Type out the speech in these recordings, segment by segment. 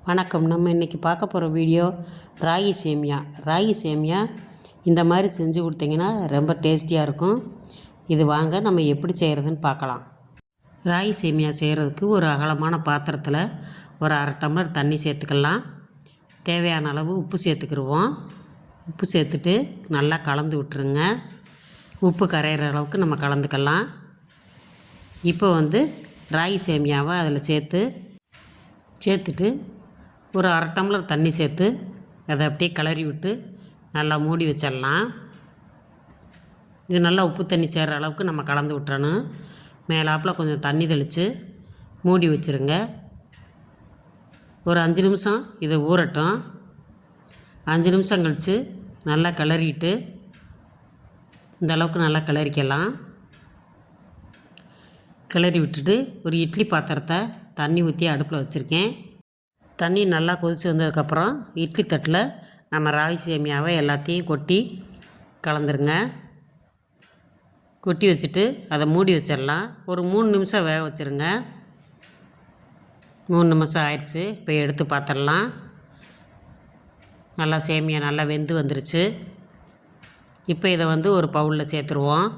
வணக்கம். நம்ம இன்றைக்கி பார்க்க போகிற வீடியோ ராகி சேமியா. ராகி சேமியா இந்த மாதிரி செஞ்சு கொடுத்தீங்கன்னா ரொம்ப டேஸ்டியாக இருக்கும். இது வாங்க நம்ம எப்படி செய்கிறதுன்னு பார்க்கலாம். ராகி சேமியா செய்கிறதுக்கு ஒரு அகலமான பாத்திரத்தில் ஒரு அரை டம்ளர் தண்ணி சேர்த்துக்கலாம். தேவையான அளவு உப்பு சேர்த்துக்கிடுவோம். உப்பு சேர்த்துட்டு நல்லா கலந்து விட்டுருங்க. உப்பு கரையிற அளவுக்கு நம்ம கலந்துக்கலாம். இப்போ ராகி சேமியாவை அதில் சேர்த்துட்டு ஒரு அரை டம்ளர் தண்ணி சேர்த்து அதை அப்படியே கிளறி விட்டு நல்லா மூடி வச்சிடலாம். இது நல்லா உப்பு தண்ணி சேர்கிற அளவுக்கு நம்ம கலந்து விட்டுறணும். மேலாப்பில் கொஞ்சம் தண்ணி தெளித்து மூடி வச்சுருங்க. ஒரு 5 நிமிஷம் இதை ஊறட்டும். 5 நிமிஷம் கழித்து நல்லா கிளறிட்டு இந்த அளவுக்கு நல்லா கிளறிக்கலாம். கிளறி விட்டுட்டு ஒரு இட்லி பாத்திரத்தை தண்ணி ஊற்றி அடுப்பில் வச்சுருக்கேன். தண்ணி நல்லா கொதித்து வந்ததுக்கப்புறம் இட்லி தட்டில் நம்ம ராகி சேமியாவை எல்லாத்தையும் கொட்டி கலந்துருங்க. கொட்டி வச்சுட்டு அதை மூடி வச்சிடலாம். ஒரு 3 நிமிஷம் வேக வச்சுருங்க. 3 நிமிஷம் ஆயிடுச்சு. இப்போ எடுத்து பார்த்துடலாம். நல்லா சேமியா நல்லா வெந்து வந்துருச்சு. இப்போ இதை ஒரு பவுலில் சேர்த்துருவோம்.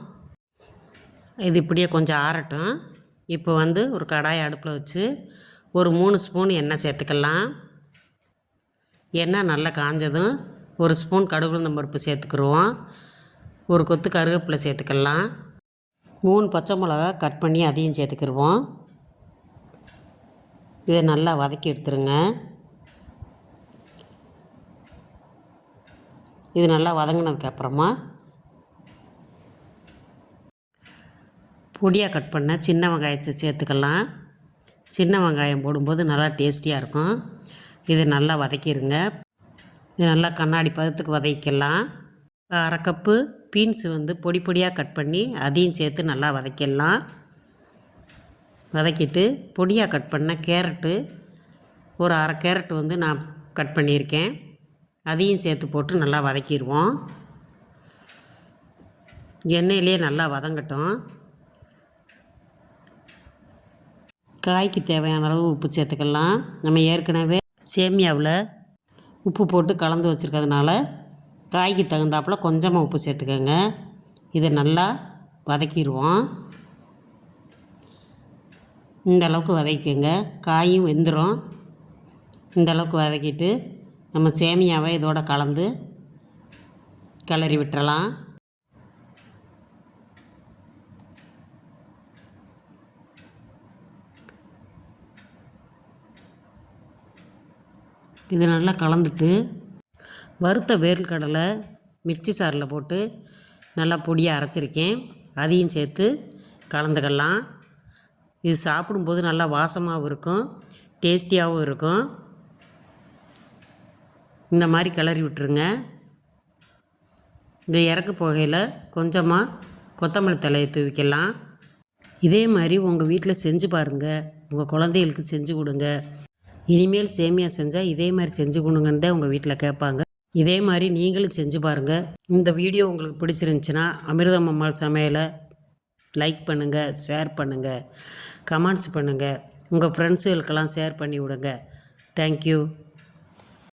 இது இப்படியே கொஞ்சம் ஆறட்டும். இப்போ ஒரு கடாயை அடுப்பில் வச்சு ஒரு 3 ஸ்பூன் எண்ணெய் சேர்த்துக்கலாம். எண்ணெய் நல்லா காஞ்சதும் ஒரு ஸ்பூன் கடுகு உளுந்தம் பருப்பு சேர்த்துக்கிடுவோம். ஒரு கொத்து கருவேப்பிலை சேர்த்துக்கலாம். 3 பச்சை மிளகா கட் பண்ணி அதையும் சேர்த்துக்கிடுவோம். இதை நல்லா வதக்கி எடுத்துருங்க. இது நல்லா வதங்கினதுக்கப்புறமா பொடியாக கட் பண்ண சின்ன வெங்காயத்தை சேர்த்துக்கலாம். சின்ன வெங்காயம் போடும்போது நல்லா டேஸ்டியாக இருக்கும். இதை நல்லா வதக்கிடுங்க. இது நல்லா கண்ணாடி பதத்துக்கு வதக்கிடலாம். அரை கப்பு பீன்ஸு பொடி பொடியாக கட் பண்ணி அதையும் சேர்த்து நல்லா வதக்கிடலாம். வதக்கிட்டு பொடியாக கட் பண்ண கேரட்டு ஒரு அரை கேரட்டு நான் கட் பண்ணியிருக்கேன். அதையும் சேர்த்து போட்டு நல்லா வதக்கிடுவோம். எண்ணெயிலே நல்லா வதங்கட்டும். காய்க்கு தேவையான அளவு உப்பு சேர்த்துக்கலாம். நம்ம ஏற்கனவே சேமியாவில் உப்பு போட்டு கலந்து வச்சுருக்கிறதுனால காய்க்கு தகுந்தாப்பில் கொஞ்சமாக உப்பு சேர்த்துக்கோங்க. இதை நல்லா வதக்கிடுவோம். இந்த அளவுக்கு வதக்கிக்கோங்க. காயும் வெந்துடும். இந்த அளவுக்கு வதக்கிட்டு நம்ம சேமியாவை இதோட கலந்து கிளறி விட்டுறலாம். இது நல்லா கலந்துட்டு வறுத்த வேர்க்கடலை மிக்சி சாரில் போட்டு நல்லா பொடியாக அரைச்சிருக்கேன். அதையும் சேர்த்து கலந்துக்கலாம். இது சாப்பிடும்போது நல்லா வாசமாகவும் இருக்கும், டேஸ்டியாகவும் இருக்கும். இந்த மாதிரி கிளறி விட்டுருங்க. இந்த இறக்கு போகையில் கொஞ்சமாக கொத்தமல்லி தழையை தூவிக்கலாம். இதே மாதிரி உங்கள் வீட்டில் செஞ்சு பாருங்கள். உங்கள் குழந்தைகளுக்கு செஞ்சு கொடுங்க. இனிமேல் சேமியா செஞ்சால் இதே மாதிரி செஞ்சு கொடுங்கன்னு தான் உங்கள் வீட்டில் கேட்பாங்க. இதே மாதிரி நீங்களும் செஞ்சு பாருங்கள். இந்த வீடியோ உங்களுக்கு பிடிச்சிருந்துச்சின்னா அமிர்தம் அம்மாள் சமையலை லைக் பண்ணுங்கள், ஷேர் பண்ணுங்கள், கமெண்ட்ஸ் பண்ணுங்கள். உங்கள் ஃப்ரெண்ட்ஸுகளுக்கெல்லாம் ஷேர் பண்ணி விடுங்க. தேங்க்யூ.